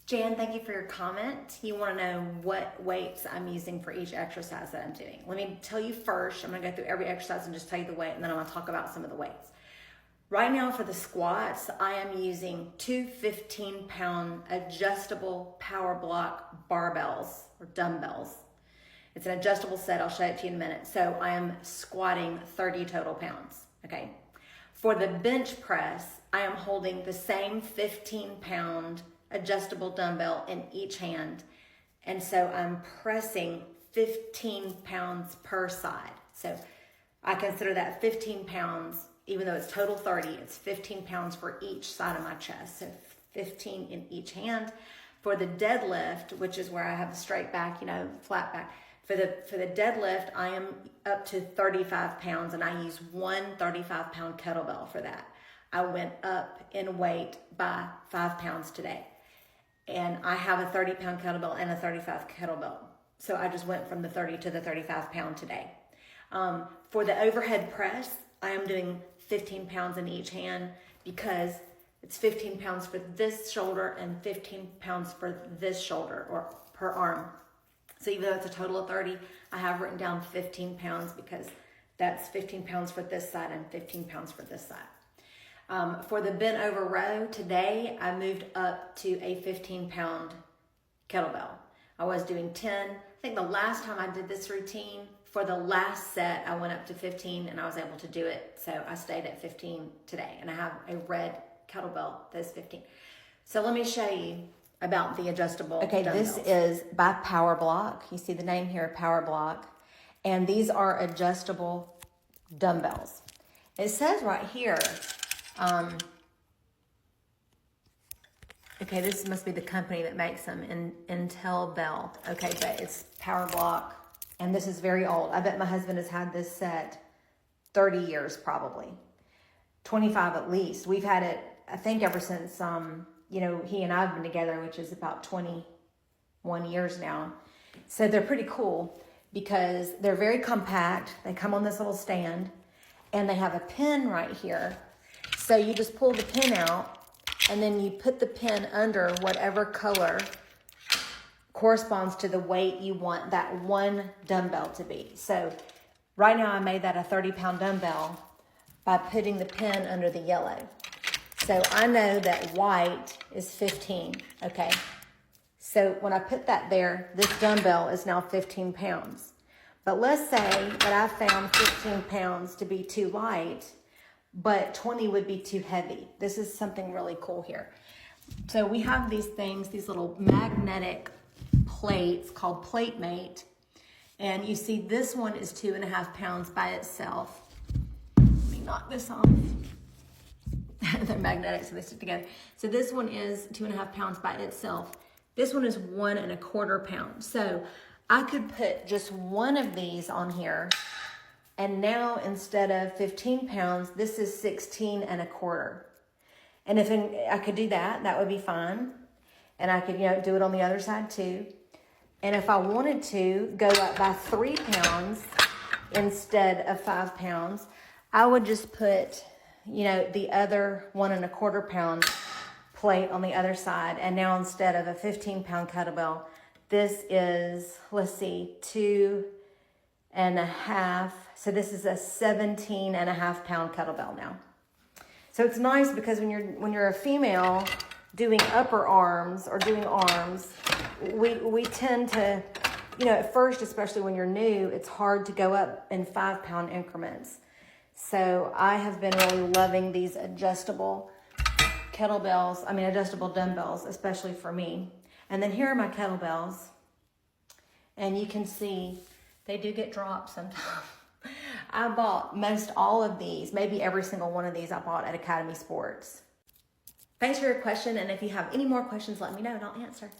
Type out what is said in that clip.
Jan, thank you for your comment. You want to know what weights I'm using for each exercise that I'm doing. Let me tell you first, I'm going to go through every exercise and just tell you the weight, and then I'm going to talk about some of the weights. Right now for the squats, I am using two 15-pound adjustable PowerBlock barbells or dumbbells. It's an adjustable set. I'll show it to you in a minute. So I am squatting 30 total pounds, okay? For the bench press, I am holding the same 15-pound adjustable dumbbell in each hand. And so I'm pressing 15 pounds per side. So I consider that 15 pounds, even though it's total 30, it's 15 pounds for each side of my chest. So 15 in each hand. For the deadlift, which is where I have the straight back, flat back. For the deadlift, I am up to 35 pounds and I use one 35-pound kettlebell for that. I went up in weight by 5 pounds today. And I have a 30-pound kettlebell and a 35 kettlebell. So I just went from the 30 to the 35-pound today. For the overhead press, I am doing 15 pounds in each hand because it's 15 pounds for this shoulder and 15 pounds for this shoulder or per arm. So even though it's a total of 30, I have written down 15 pounds because that's 15 pounds for this side and 15 pounds for this side. For the bent over row, today I moved up to a 15-pound kettlebell. I was doing 10. I think the last time I did this routine, for the last set, I went up to 15 and I was able to do it. So I stayed at 15 today and I have a red kettlebell that's 15. So let me show you about the adjustable dumbbells. This is by PowerBlock. You see the name here, PowerBlock. And these are adjustable dumbbells. It says right here, okay, this must be the company that makes them, Intel Bell. Okay, but it's PowerBlock, and this is very old. I bet my husband has had this set 30 years probably, 25 at least. We've had it, I think, ever since, he and I have been together, which is about 21 years now. So they're pretty cool because they're very compact. They come on this little stand, and they have a pin right here. So you just pull the pin out, and then you put the pin under whatever color corresponds to the weight you want that one dumbbell to be. So right now I made that a 30-pound dumbbell by putting the pin under the yellow. So I know that white is 15, okay? So when I put that there, this dumbbell is now 15 pounds. But let's say that I found 15 pounds to be too light, but 20 would be too heavy. This is something really cool here. So we have these things, these little magnetic plates called Plate Mate. And you see this one is 2.5 pounds by itself. Let me knock this off. They're magnetic, so they stick together. So this one is 2.5 pounds by itself. This one is 1.25 pounds. So I could put just one of these on here, and now instead of 15 pounds, this is 16.25. And if I could do that, that would be fine. And I could, do it on the other side too. And if I wanted to go up by 3 pounds instead of 5 pounds, I would just put, the other 1.25 pound plate on the other side. And now instead of a 15-pound kettlebell, this is, 2.5. So this is a 17.5 pound kettlebell now. So it's nice because when you're a female doing upper arms or doing arms, we tend to, at first, especially when you're new, it's hard to go up in 5-pound increments. So I have been really loving these adjustable adjustable dumbbells, especially for me. And then here are my kettlebells. And you can see they do get dropped sometimes. I bought most all of these, maybe every single one of these I bought at Academy Sports. Thanks for your question. And if you have any more questions, let me know and I'll answer.